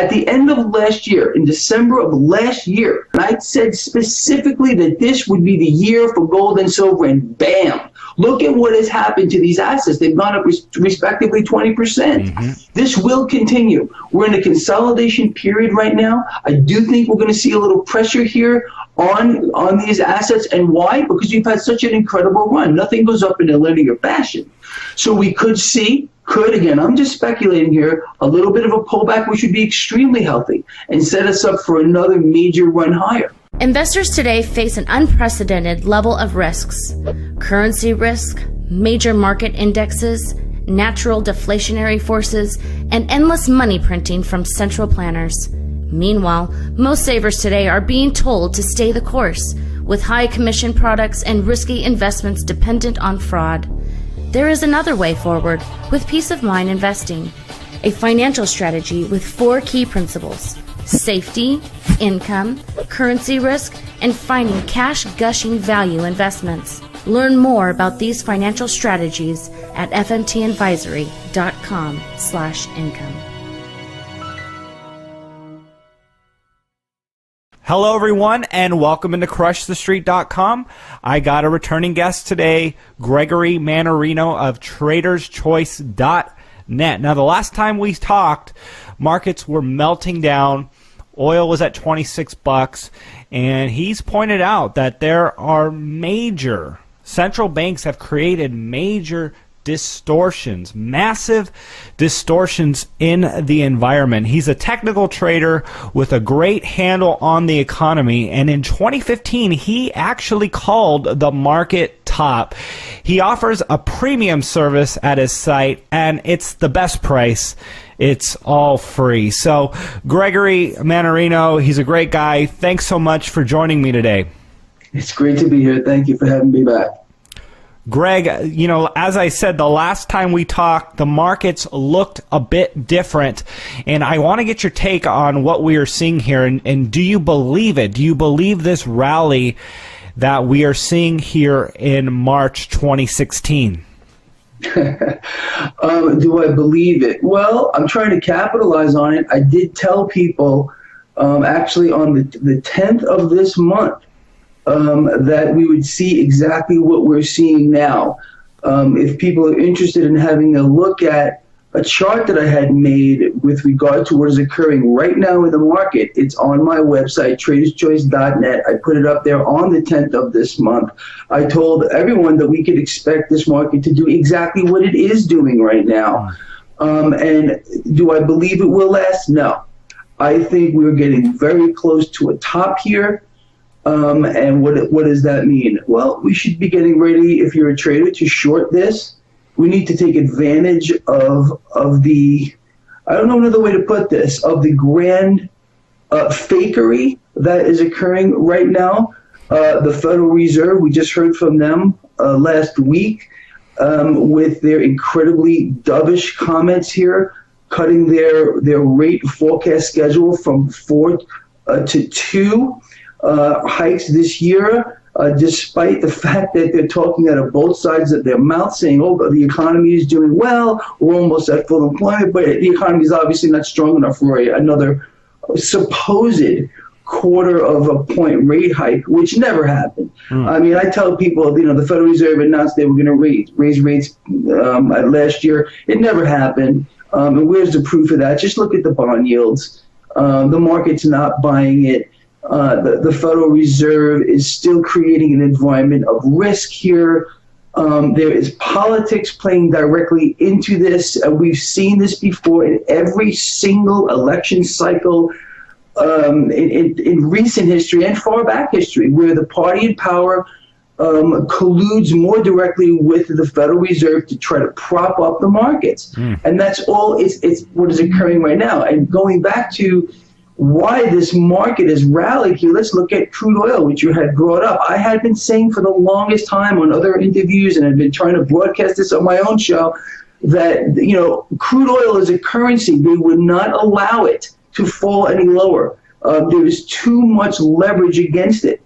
At the end of last year, in December of last year, I said specifically that this would be the year for gold and silver, and bam, look at what has happened to these assets. They've gone up respectively 20%. This will continue. We're in a consolidation period right now. I do think we're going to see a little pressure here on these assets. And why? Because we've had such an incredible run. Nothing goes up in a linear fashion. So we could see, again, I'm just speculating here, a little bit of a pullback, which would be extremely healthy and set us up for another major run higher. Investors today face an unprecedented level of risks: currency risk, major market indexes, natural deflationary forces, and endless money printing from central planners. Meanwhile, most savers today are being told to stay the course, with high commission products and risky investments dependent on fraud. There is another way forward with peace of mind investing, a financial strategy with 4 key principles: safety, income, currency risk, and finding cash-gushing value investments. Learn more about these financial strategies at fmtadvisory.com/income. Hello, everyone, and welcome into CrushTheStreet.com. I got a returning guest today, Gregory Mannarino of TradersChoice.net. Now, the last time we talked, markets were melting down. Oil was at $26, and he's pointed out that there are major central banks have created major distortions, massive distortions in the environment. He's a technical trader with a great handle on the economy, and in 2015 he actually called the market top. He offers a premium service at his site, and it's the best price. It's all free. So Gregory Mannarino, he's a great guy. Thanks so much for joining me today. It's great to be here. Thank you for having me back. Greg, you know, as I said, the last time we talked, the markets looked a bit different, and I want to get your take on what we are seeing here, and do you believe it? Do you believe this rally that we are seeing here in March 2016? Do I believe it? Well, I'm trying to capitalize on it. I did tell people actually on the 10th of this month that we would see exactly what we're seeing now. If people are interested in having a look at a chart that I had made with regard to what is occurring right now in the market, it's on my website, TradersChoice.net. I put it up there on the 10th of this month. I told everyone that we could expect this market to do exactly what it is doing right now. And do I believe it will last? No. I think we're getting very close to a top here. And what does that mean? Well, we should be getting ready, if you're a trader, to short this. We need to take advantage of the, I don't know another way to put this, of the grand fakery that is occurring right now. The Federal Reserve, we just heard from them last week with their incredibly dovish comments here, cutting their rate forecast schedule from 4 to 2 hikes this year, despite the fact that they're talking out of both sides of their mouth, saying, oh, the economy is doing well, we're almost at full employment, but the economy is obviously not strong enough for another supposed quarter of a point rate hike, which never happened. I mean, I tell people, you know, the Federal Reserve announced they were going to raise rates last year. It never happened. And where's the proof of that? Just look at the bond yields. The market's not buying it. The Federal Reserve is still creating an environment of risk here. There is politics playing directly into this. We've seen this before in every single election cycle in recent history and far back history, where the party in power colludes more directly with the Federal Reserve to try to prop up the markets. And that's all it's what is occurring right now. And going back to why this market has rallied here, let's look at crude oil, which you had brought up. I had been saying for the longest time on other interviews, and I've been trying to broadcast this on my own show, that, you know, crude oil is a currency. They would not allow it to fall any lower. There is too much leverage against it.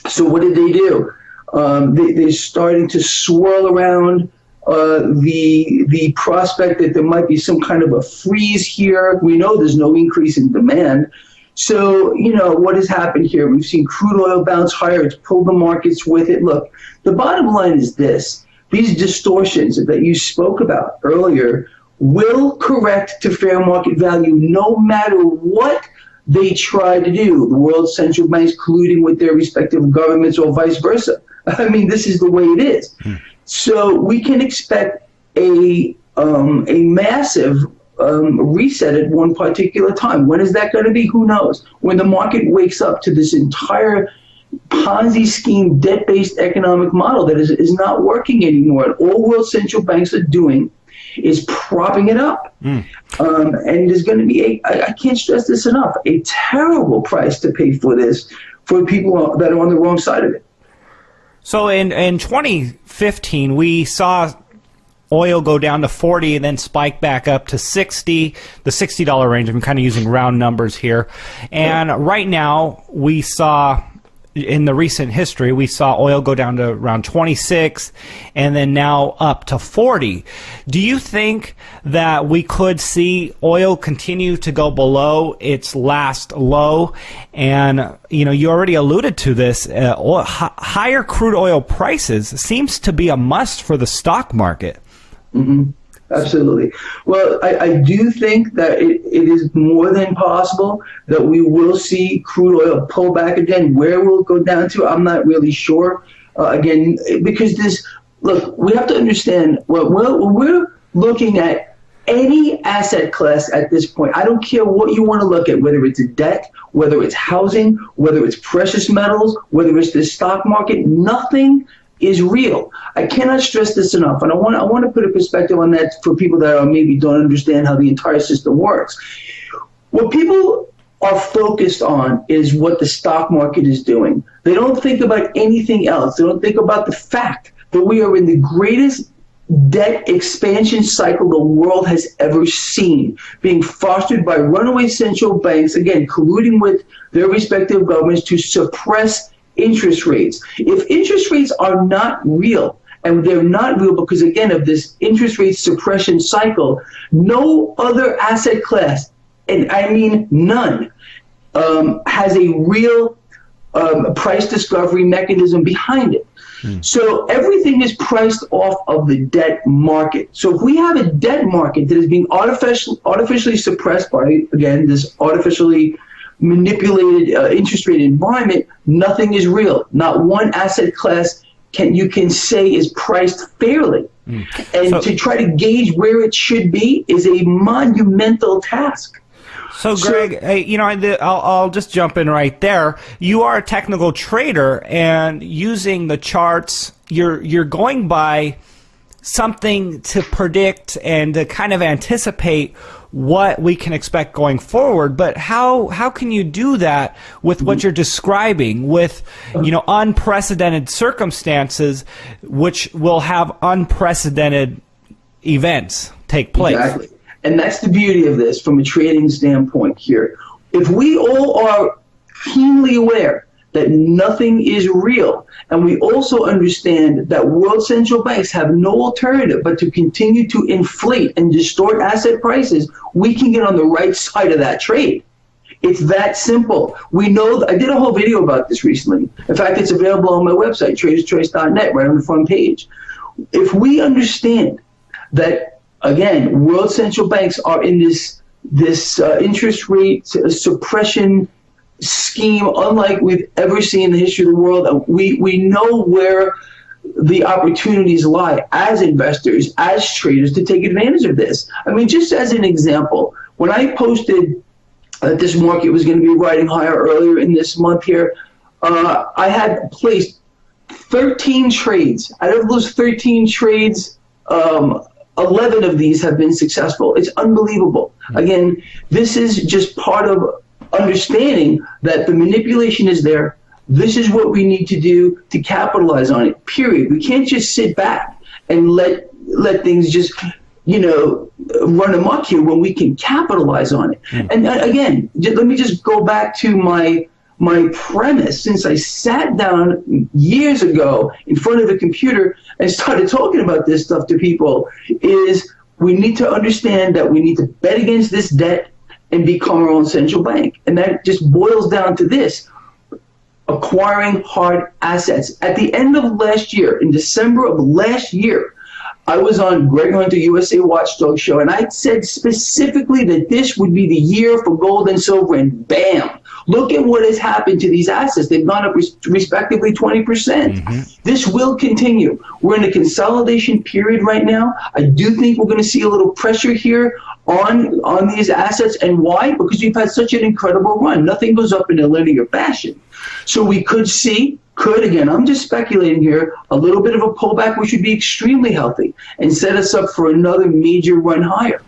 So what did they do? They're starting to swirl around the prospect that there might be some kind of a freeze here. We know there's no increase in demand. So, what has happened here? We've seen crude oil bounce higher. It's pulled the markets with it. Look, the bottom line is this. These distortions that you spoke about earlier will correct to fair market value no matter what they try to do. The world's central banks colluding with their respective governments or vice versa. I mean, this is the way it is. So we can expect a massive reset at one particular time. When is that going to be? Who knows? When the market wakes up to this entire Ponzi scheme, debt-based economic model that is not working anymore, and all world central banks are doing is propping it up. And there's going to be I can't stress this enough, a terrible price to pay for this for people that are on the wrong side of it. So in 2015, we saw oil go down to 40 and then spike back up to 60, the $60 range. I'm kind of using round numbers here. And right now, we saw, in the recent history, we saw oil go down to around 26 and then now up to 40. Do you think that we could see oil continue to go below its last low? And, you already alluded to this. Higher crude oil prices seems to be a must for the stock market. Mm-hmm. Absolutely. Well, I do think that it is more than possible that we will see crude oil pull back again. Where will it go down to? I'm not really sure. Again, because we have to understand, when we're looking at any asset class at this point, I don't care what you want to look at, whether it's a debt, whether it's housing, whether it's precious metals, whether it's the stock market, nothing is real. I cannot stress this enough, and I want to put a perspective on that for people that maybe don't understand how the entire system works. What people are focused on is what the stock market is doing. They don't think about anything else. They don't think about the fact that we are in the greatest debt expansion cycle the world has ever seen, being fostered by runaway central banks, again, colluding with their respective governments to suppress interest rates. If interest rates are not real, and they're not real because, again, of this interest rate suppression cycle, no other asset class, and I mean none, has a real price discovery mechanism behind it. So everything is priced off of the debt market. So if we have a debt market that is being artificially suppressed by, again, this artificially manipulated interest rate environment, nothing is real. Not one asset class you can say is priced fairly. And to try to gauge where it should be is a monumental task. So, Greg, I'll just jump in right there. You are a technical trader, and using the charts, you're going by something to predict and to kind of anticipate what we can expect going forward. But how can you do that with what you're describing, with unprecedented circumstances, which will have unprecedented events take place? Exactly. And that's the beauty of this from a trading standpoint here. If we all are keenly aware that nothing is real, and we also understand that world central banks have no alternative but to continue to inflate and distort asset prices, we can get on the right side of that trade. It's that simple. We know, I did a whole video about this recently. In fact, it's available on my website, traderschoice.net, right on the front page. If we understand that, again, world central banks are in this interest rate suppression scheme unlike we've ever seen in the history of the world, we know where the opportunities lie as investors, as traders, to take advantage of this. I mean, just as an example, when I posted that this market was going to be riding higher earlier in this month here, I had placed 13 trades. Out of those 13 trades, 11 of these have been successful. It's unbelievable. Again, this is just part of understanding that the manipulation is there. This is what we need to do to capitalize on it, period. We can't just sit back and let things just, run amok here when we can capitalize on it. And again, let me just go back to my my premise, since I sat down years ago in front of a computer and started talking about this stuff to people, is we need to understand that we need to bet against this debt and become our own central bank. And that just boils down to this: acquiring hard assets. At the end of last year, in December of last year, I was on Gregory USA Watchdog Show, and I said specifically that this would be the year for gold and silver, and bam! Look at what has happened to these assets. They've gone up respectively 20%. Mm-hmm. This will continue. We're in a consolidation period right now. I do think we're going to see a little pressure here on these assets. And why? Because we've had such an incredible run. Nothing goes up in a linear fashion. So we could see, again, I'm just speculating here, a little bit of a pullback, which would be extremely healthy and set us up for another major run higher.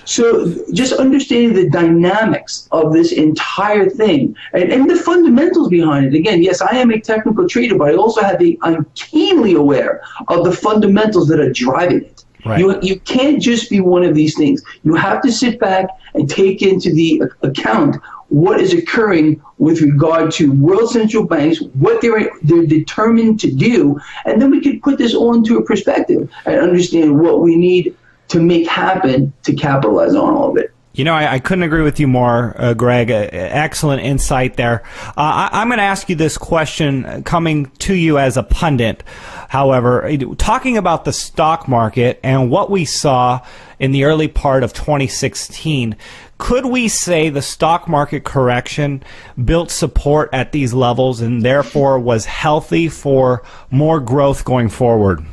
So just understanding the dynamics of this entire thing and the fundamentals behind it. Again, yes, I am a technical trader, but I also I'm keenly aware of the fundamentals that are driving it. Right. You can't just be one of these things. You have to sit back and take into the account what is occurring with regard to world central banks, what they're determined to do, and then we can put this all into a perspective and understand what we need to make happen to capitalize on all of it. You know, I couldn't agree with you more, Greg. Excellent insight there. I'm going to ask you this question coming to you as a pundit. However, talking about the stock market and what we saw in the early part of 2016, could we say the stock market correction built support at these levels and therefore was healthy for more growth going forward?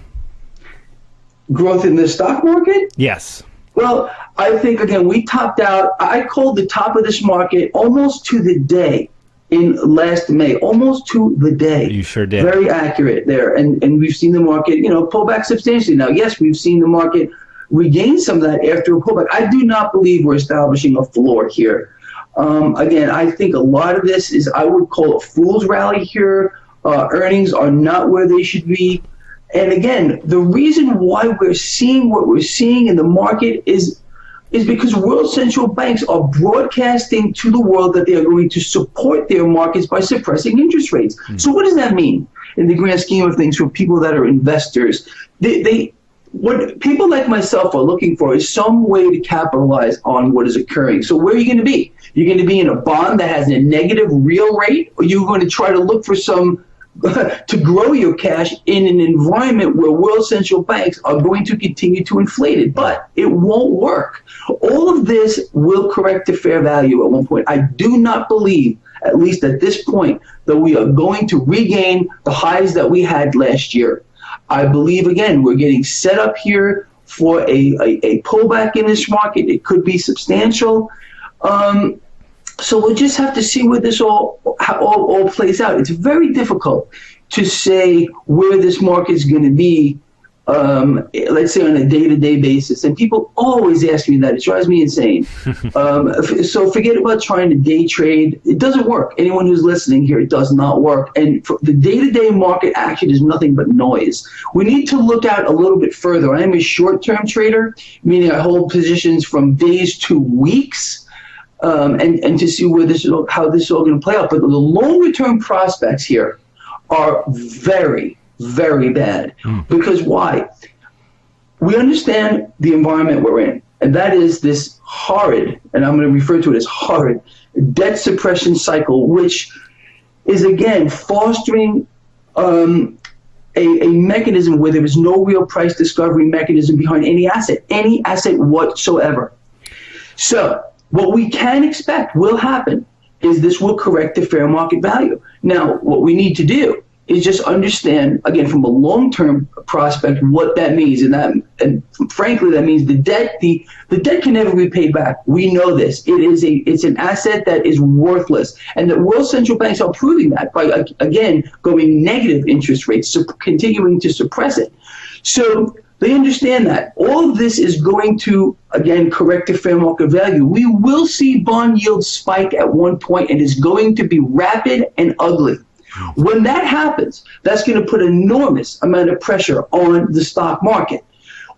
Growth in the stock market? Yes. Well, I think, again, we topped out. I called the top of this market almost to the day in last May, almost to the day. You sure did. Very accurate there. And we've seen the market, pull back substantially. Now, yes, we've seen the market regain some of that after a pullback. I do not believe we're establishing a floor here. Again, I think a lot of this is, I would call a fool's rally here. Earnings are not where they should be. And again, the reason why we're seeing what we're seeing in the market is because world central banks are broadcasting to the world that they are going to support their markets by suppressing interest rates. Mm-hmm. So what does that mean in the grand scheme of things for people that are investors? What people like myself are looking for is some way to capitalize on what is occurring. So where are you going to be? You're going to be in a bond that has a negative real rate, or you're going to try to look for some to grow your cash in an environment where world central banks are going to continue to inflate it, but it won't work. All of this will correct to fair value at one point. I do not believe, at least at this point, that we are going to regain the highs that we had last year. I believe, again, we're getting set up here for a pullback in this market. It could be substantial. So we'll just have to see where this all plays out. It's very difficult to say where this market is going to be, let's say on a day-to-day basis. And people always ask me that. It drives me insane. So forget about trying to day trade. It doesn't work. Anyone who's listening here, it does not work. And the day-to-day market action is nothing but noise. We need to look out a little bit further. I am a short-term trader, meaning I hold positions from days to weeks. And to see how this is all going to play out. But the longer term prospects here are very, very bad. Because why? We understand the environment we're in, and that is this horrid, and I'm going to refer to it as horrid, debt suppression cycle, which is, again, fostering a mechanism where there is no real price discovery mechanism behind any asset whatsoever. So what we can expect will happen is this will correct the fair market value. Now, what we need to do is just understand, again, from a long-term prospect, what that means. And frankly, that means the debt can never be paid back. We know this. It's an asset that is worthless. And the world central banks are proving that by, again, going negative interest rates, continuing to suppress it. So they understand that. All of this is going to, again, correct the fair market value. We will see bond yields spike at one point, and it's going to be rapid and ugly. When that happens, that's going to put enormous amount of pressure on the stock market.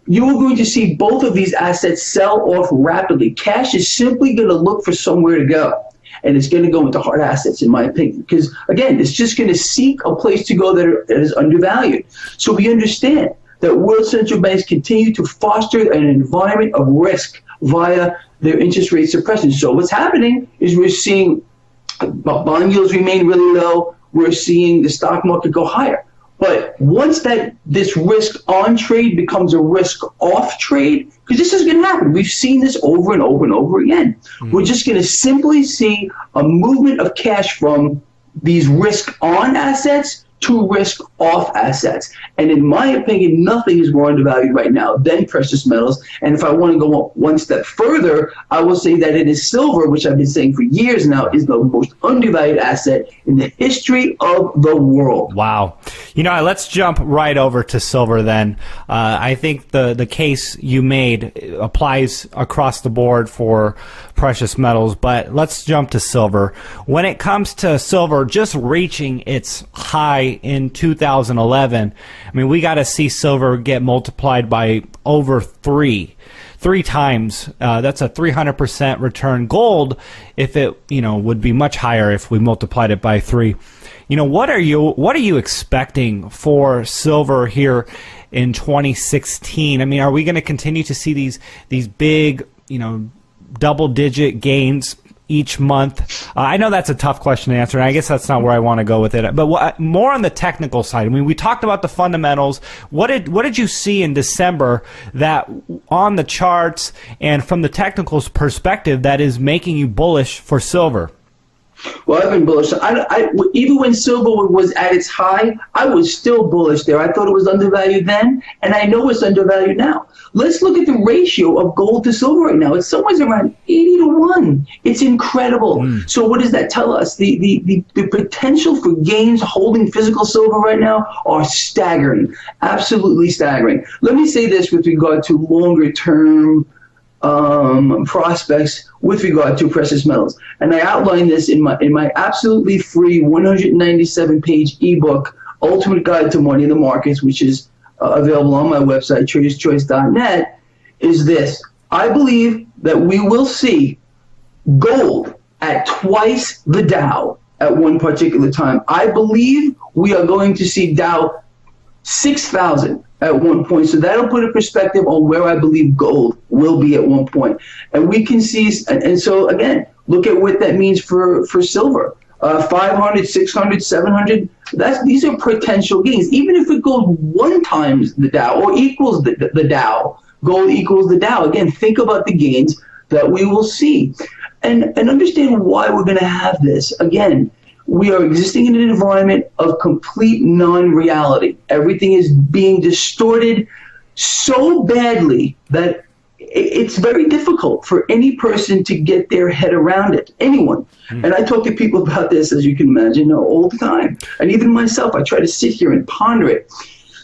You are going to see both of these assets sell off rapidly. Cash is simply going to look for somewhere to go. and it's going to go into hard assets, in my opinion, because again, it's just going to seek a place to go that is undervalued. So we understand that world central banks continue to foster an environment of risk via their interest rate suppression. So what's happening is we're seeing bond yields remain really low. We're seeing the stock market go higher. But once this risk on trade becomes a risk off trade, because this is going to happen. We've seen this over and over and over again. We're just going to simply see a movement of cash from these risk on assets to risk off assets. And in my opinion, nothing is more undervalued right now than precious metals. And if I want to go one step further, I will say that it is silver, which I've been saying for years now, is the most undervalued asset in the history of the world. Wow. Let's jump right over to silver then. I think the case you made applies across the board for precious metals, but let's jump to silver. When it comes to silver just reaching its high in 2011, I mean, we got to see silver get multiplied by over three times. That's a 300% return. Gold, if it would be much higher if we multiplied it by 3. What are you expecting for silver here in 2016? I mean, are we going to continue to see these big double-digit gains each month? I know that's a tough question to answer, and I guess that's not where I want to go with it. But more on the technical side. I mean, we talked about the fundamentals. What did you see in December that on the charts and from the technical perspective that is making you bullish for silver? Well, I've been bullish. Even when silver was at its high, I was still bullish there. I thought it was undervalued then, and I know it's undervalued now. Let's look at the ratio of gold to silver right now. It's somewhere around 80 to 1. It's incredible. So what does that tell us? The potential for gains holding physical silver right now are staggering, absolutely staggering. Let me say this with regard to longer term prospects with regard to precious metals. And I outline this in my absolutely free 197-page ebook, Ultimate Guide to Money in the Markets, which is available on my website, traderschoice.net, is this. I believe that we will see gold at twice the Dow at one particular time. I believe we are going to see Dow 6,000 at one point. So that'll put a perspective on where I believe gold will be at one point. And we can see, and so again, look at what that means for silver. 500, 600, 700, these are potential gains. Even if it goes 1 times the Dow or equals the Dow, gold equals the Dow. Again, think about the gains that we will see. And understand why we're going to have this. Again, we are existing in an environment of complete non-reality. Everything is being distorted so badly that it's very difficult for any person to get their head around it, anyone. And I talk to people about this, as you can imagine, all the time. And even myself, I try to sit here and ponder it.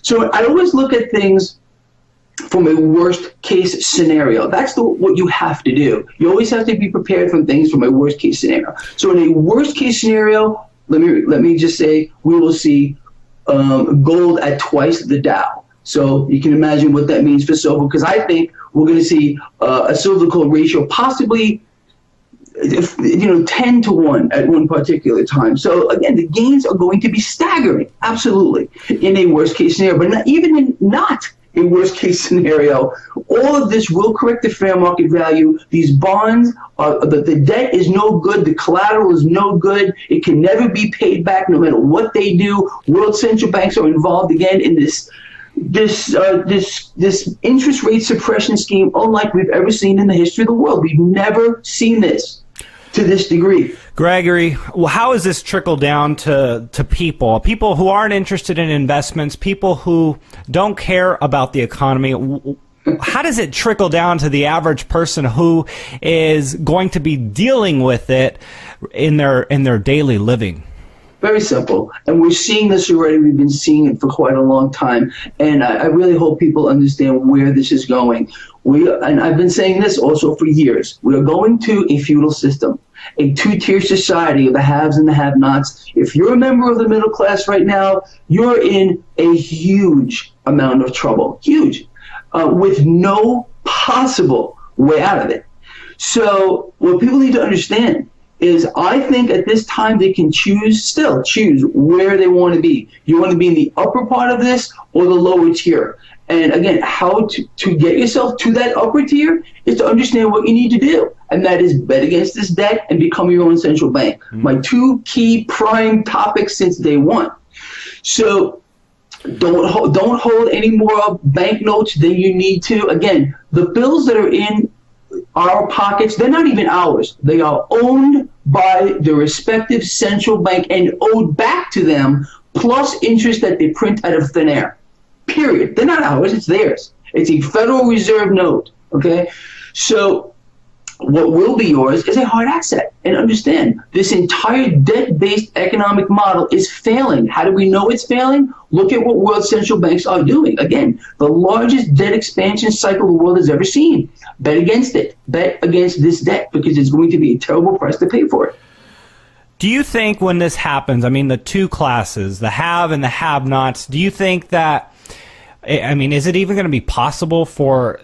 So I always look at things from a worst case scenario. That's what you have to do. You always have to be prepared for things from a worst case scenario. So in a worst case scenario, let me just say we will see gold at twice the Dow. So you can imagine what that means for silver, because I think we're going to see a silver to gold ratio possibly 10 to 1 at one particular time. So again, the gains are going to be staggering, absolutely, in a worst case scenario, but not a worst case scenario. All of this will correct the fair market value. These bonds, the debt is no good. The collateral is no good. It can never be paid back no matter what they do. World central banks are involved again in this interest rate suppression scheme unlike we've ever seen in the history of the world. We've never seen this to this degree. Gregory, how does this trickle down to people who aren't interested in investments, people who don't care about the economy? How does it trickle down to the average person who is going to be dealing with it in their daily living? Very simple. And we're seeing this already. We've been seeing it for quite a long time. And I really hope people understand where this is going. And I've been saying this also for years. We are going to a feudal system, a two-tier society of the haves and the have-nots. If you're a member of the middle class right now, you're in a huge amount of trouble, huge, with no possible way out of it. So what people need to understand is I think at this time they can choose where they want to be. You want to be in the upper part of this or the lower tier. And again, how to get yourself to that upper tier is to understand what you need to do. And that is bet against this debt and become your own central bank. My two key prime topics since day one. So don't hold any more banknotes than you need to. Again, the bills that are in our pockets, they're not even ours. They are owned by the respective central bank and owed back to them, plus interest that they print out of thin air. Period. They're not ours, it's theirs. It's a Federal Reserve note, okay? So what will be yours is a hard asset. And understand, this entire debt-based economic model is failing. How do we know it's failing? Look at what world central banks are doing. Again, the largest debt expansion cycle the world has ever seen. Bet against it. Bet against this debt because it's going to be a terrible price to pay for it. Do you think when this happens, I mean, the two classes, the have and the have-nots, do you think that, I mean, is it even going to be possible for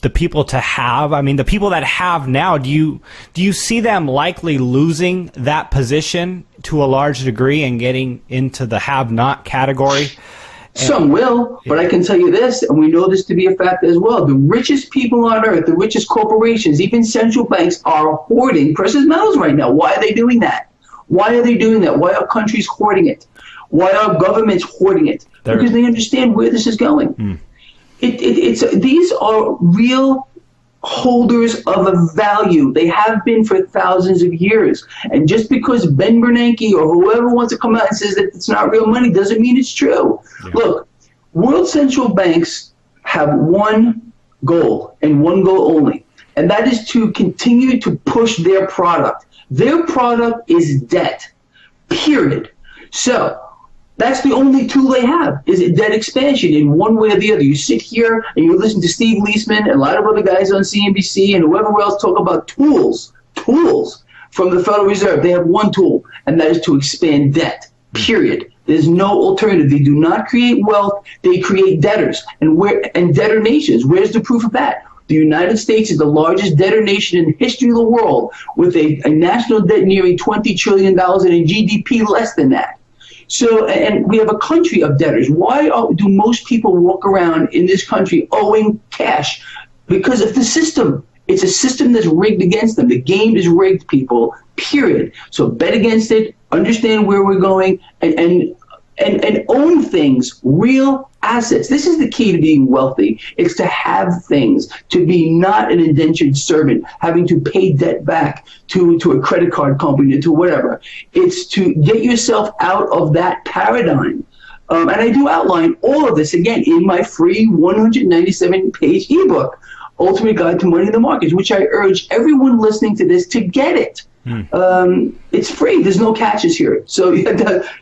the people to have? I mean, the people that have now, do you see them likely losing that position to a large degree and getting into the have-not category? Some will, but I can tell you this, and we know this to be a fact as well. The richest people on earth, the richest corporations, even central banks are hoarding precious metals right now. Why are they doing that? Why are they doing that? Why are countries hoarding it? Why are governments hoarding it? Because they understand where this is going. These are real holders of a value. They have been for thousands of years. And just because Ben Bernanke or whoever wants to come out and says that it's not real money doesn't mean it's true. Yeah. Look, world central banks have one goal and one goal only, and that is to continue to push their product. Their product is debt, period. So that's the only tool they have, is debt expansion in one way or the other. You sit here and you listen to Steve Leisman and a lot of other guys on CNBC and whoever else talk about tools from the Federal Reserve. They have one tool, and that is to expand debt, period. There's no alternative. They do not create wealth. They create debtors and debtor nations. Where's the proof of that? The United States is the largest debtor nation in the history of the world with a national debt nearing $20 trillion and a GDP less than that. So, and we have a country of debtors. Why do most people walk around in this country owing cash? Because of the system. It's a system that's rigged against them. The game is rigged, people, period. So bet against it, understand where we're going, and own things, real assets. This is the key to being wealthy. It's to have things, to be not an indentured servant, having to pay debt back to a credit card company, to whatever. It's to get yourself out of that paradigm. And I do outline all of this, again, in my free 197-page ebook, Ultimate Guide to Money in the Markets, which I urge everyone listening to this to get it. It's free. There's no catches here. So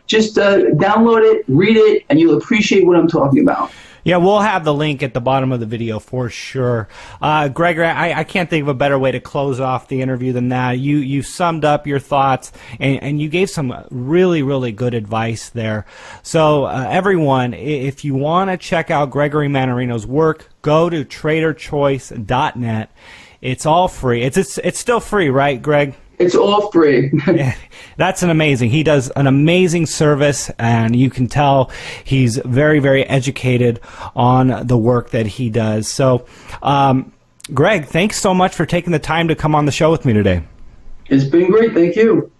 just download it, read it, and you'll appreciate what I'm talking about. Yeah, we'll have the link at the bottom of the video for sure. Gregory, I can't think of a better way to close off the interview than that. You summed up your thoughts, and you gave some really, really good advice there. So everyone, if you want to check out Gregory Mannarino's work, go to traderchoice.net. It's all free. It's still free, right, Greg? It's all free. That's amazing. He does an amazing service, and you can tell he's very, very educated on the work that he does. So, Greg, thanks so much for taking the time to come on the show with me today. It's been great. Thank you.